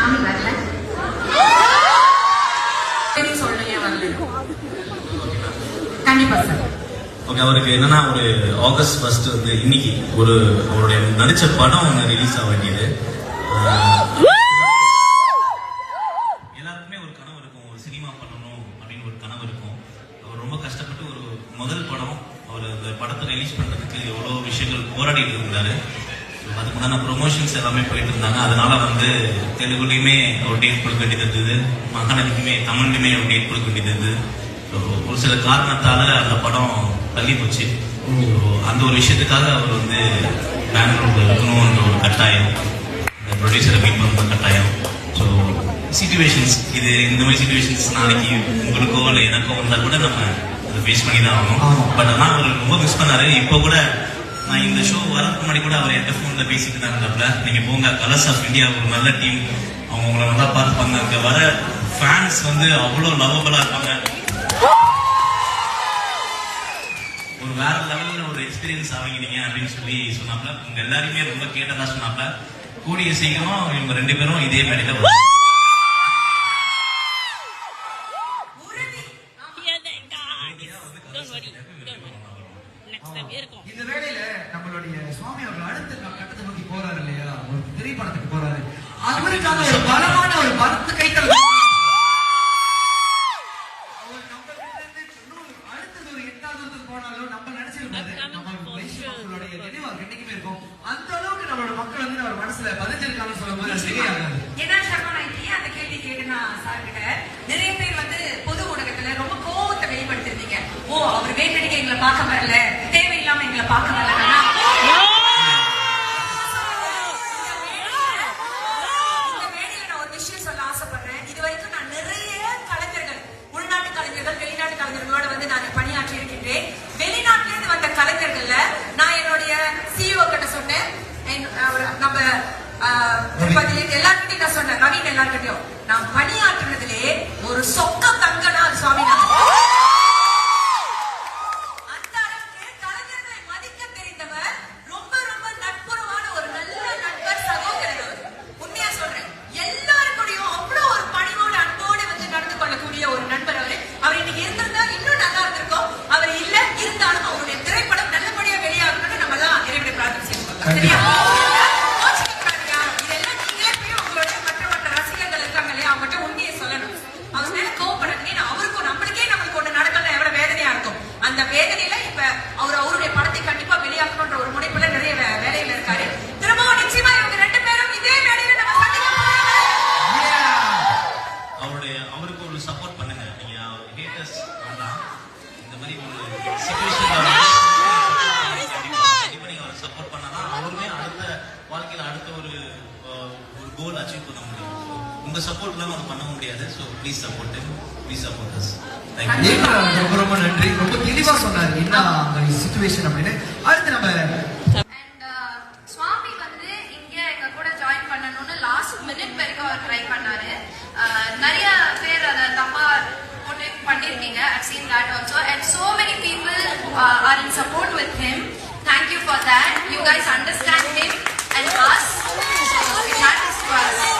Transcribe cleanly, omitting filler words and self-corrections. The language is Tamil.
சாமி வரல சொல்லுங்க வரல கண்டிப்பா சார். ஓகே, அவருக்கு என்னன்னா ஒரு ஆகஸ்ட் 1 வந்து இன்னைக்கு ஒரு அவருடைய நடிச்ச படம் ஒன்று ரிலீஸ் ஆக வேண்டியது. எல்லாருக்குமே ஒரு கனவு இருக்கும், ஒரு சினிமா பண்ணணும் அப்படின்னு ஒரு கனவு இருக்கும். அவர் ரொம்ப கஷ்டப்பட்டு ஒரு முதல் படம் அவர் அந்த படத்தை ரிலீஸ் பண்றதுக்கு எவ்வளோ விஷயங்கள் போராடிட்டு இருந்தாரு. அதுக்கு முன்னாடி ப்ரொமோஷன்ஸ் எல்லாமே போயிட்டு இருந்தாங்க. அதனால வந்து தெலுங்குலையுமே ஒரு டேட் கொடுக்க வேண்டியது இருந்தது, மகாநதிக்குமே தமிழ்லையுமே ஒரு டேட் கொடுக்க வேண்டியது இருந்தது. ஒரு சில காரணத்தால அந்த படம் தள்ளி போச்சு. அந்த ஒரு விஷயத்துக்காக அவர் வந்து பெங்களூர்ல இருக்கணும்ன்ற ஒரு கட்டாயம், ப்ரொடியூசரை மீட் பண்ணுற கட்டாயம். ஸோ சிச்சுவேஷன்ஸ் இது இந்த மாதிரி சிச்சுவேஷன்ஸ் நாளைக்கு உங்களுக்கோ இல்லை எனக்கோ வந்தால் கூட நம்ம அதை ஃபேஸ் பண்ணி தான் ஆகணும். பட் ஆனால் அவர் ரொம்ப மிஸ் பண்ணாரு. இப்போ கூட நான் இந்த ஷோ வரதுக்கு முன்னாடி கூட அவர் என் ஃபோன்ல பேசிட்டு தான் இருந்தாப்ல, நீங்க போங்க கலர்ஸ் ஆஃப் இந்தியா ஒரு நல்ல டீம், அவங்க உங்களை நல்லா பார்த்துப்பாங்க, அங்க வர ஃபேன்ஸ் வந்து அவ்வளோ லவபிளா இருப்பாங்க, ஒரு வேற லெவல்ல ஒரு எக்ஸ்பீரியன்ஸ் ஆவீங்க அப்படின்னு சொல்லி சொன்னாப்ல. உங்க எல்லாருமே ரொம்ப கேட்டதா சொன்னாப்ல. கூடிய சீக்கிரம் இவங்க 2 பேரும் இதே மேடையில இந்த வேளையில நம்மளுடைய சுவாமி அவர்கள் அடுத்த கட்டத்தை நோக்கி போறாரு இல்லையா, ஒரு திரைப்படத்துக்கு போறாரு. அவருக்கான ஒரு பலமான ஒரு மருந்து கைத்தல் அடுத்தது ஒரு 8வது போனாலும் நம்ம நினைச்சிருக்காரு நம்ம வைஷ்ணவர்களுடைய நினைவு என்னைக்குமே இருக்கும். அந்த அளவுக்கு நம்மளோட மக்கள் வந்து நம்ம மனசுல பதிஞ்சிருக்காங்கன்னு சொல்லும் போது ஏன்னா சர்மா நான் அந்த கேள்வி கேட்டுனா சார் கிட்ட நிறைய பேர் வந்து பொது ஊடகத்துல ரொம்ப கோவத்தை வெளிப்படுத்திருந்தீங்க. ஓ அவர் வேட்டடிக்க எங்களை பார்க்க வரல, தேவையில்லாம எங்களை பார்க்க வரல. இந்த வேலையில நான் ஒரு விஷயம் சொல்ல ஆசைப்படுறேன். இது வரைக்கும் நான் நிறைய கலைஞர்கள், உள்நாட்டு கலைஞர்கள், வெளிநாட்டு கலைஞர்களோட வந்து நான் பணியாற்றி இருக்கின்றேன். வெளிநாட்டுல இருந்து வந்த கலைஞர்கள்ல நான் என்னுடைய சிஇஓ கிட்ட சொன்னேன், நம்ம எல்லார்கிட்டையும் நான் சொன்னேன், நவீன் எல்லார்கிட்டையும் நான் பணியாற்றுனதுலே ஒரு சொக்க தங்கனா அது சுவாமிநாதன். அந்த அளவுக்கு கலைஞர்களை மதிக்க தெரிந்தவர், ரொம்ப ரொம்ப நட்புறவான ஒரு நல்ல நண்பர், சகோதரர் அவர். உண்மையா சொல்றேன், எல்லாருக்கூடையும் அவ்வளவு ஒரு பணிவோடு அன்போடு வந்து நடந்து கொள்ளக்கூடிய ஒரு நண்பர் அவரு. அவர் இன்னைக்கு இருந்திருந்தா இன்னும் நல்லா இருந்திருக்கும். அவர் இல்ல, இருந்தாலும் அவருடைய திரைப்படம் நல்லபடியா வெளியாகணும்னு நம்ம எல்லாம் இறைவனை பிரார்த்தனை செய்வோம். சரியா? அந்த வேதனையில இப்ப அவருடைய படத்தை கண்டிப்பா வெளியாக்கணும்ன்ற ஒரு முனைப்புல நிறைய வேலையில இருக்காரு. திரும்பவும் நிச்சயமா இவங்க 2 பேரும் இதே வேலையில நம்ம சந்திக்க அவருக்கு ஒரு சப்போர்ட் பண்ணுங்க. நீங்க ஹேட்டர்ஸ் வேண்டாம், இந்த மாதிரி ஒரு சிச்சுவேஷன்ல நீங்க அவர் சப்போர்ட் பண்ணாதான் அவருமே அடுத்த வாழ்க்கையில அடுத்த ஒரு கோல் அச்சீவ் பண்ண முடியும். உங்க சப்போர்ட் இல்லாம அது பண்ண முடியாது. So please support him, please support us. ரொம்ப ரொம்ப நன்றி. ரொம்ப தெளிவா சொன்னாரு என்ன அந்த சிச்சுவேஷன் அப்படின்னு. அடுத்து நம்ம சுவாமி வந்து இங்க எங்க கூட ஜாயின் பண்ணணும்னு லாஸ்ட் மினிட் வரைக்கும் அவர் ட்ரை பண்ணாரு. நிறைய பேர் அதை தப்பா பண்ணிருக்கீங்க. I've seen that also and so many people are in support with him. Thank you for that. You guys understand him and us. So it matters to us.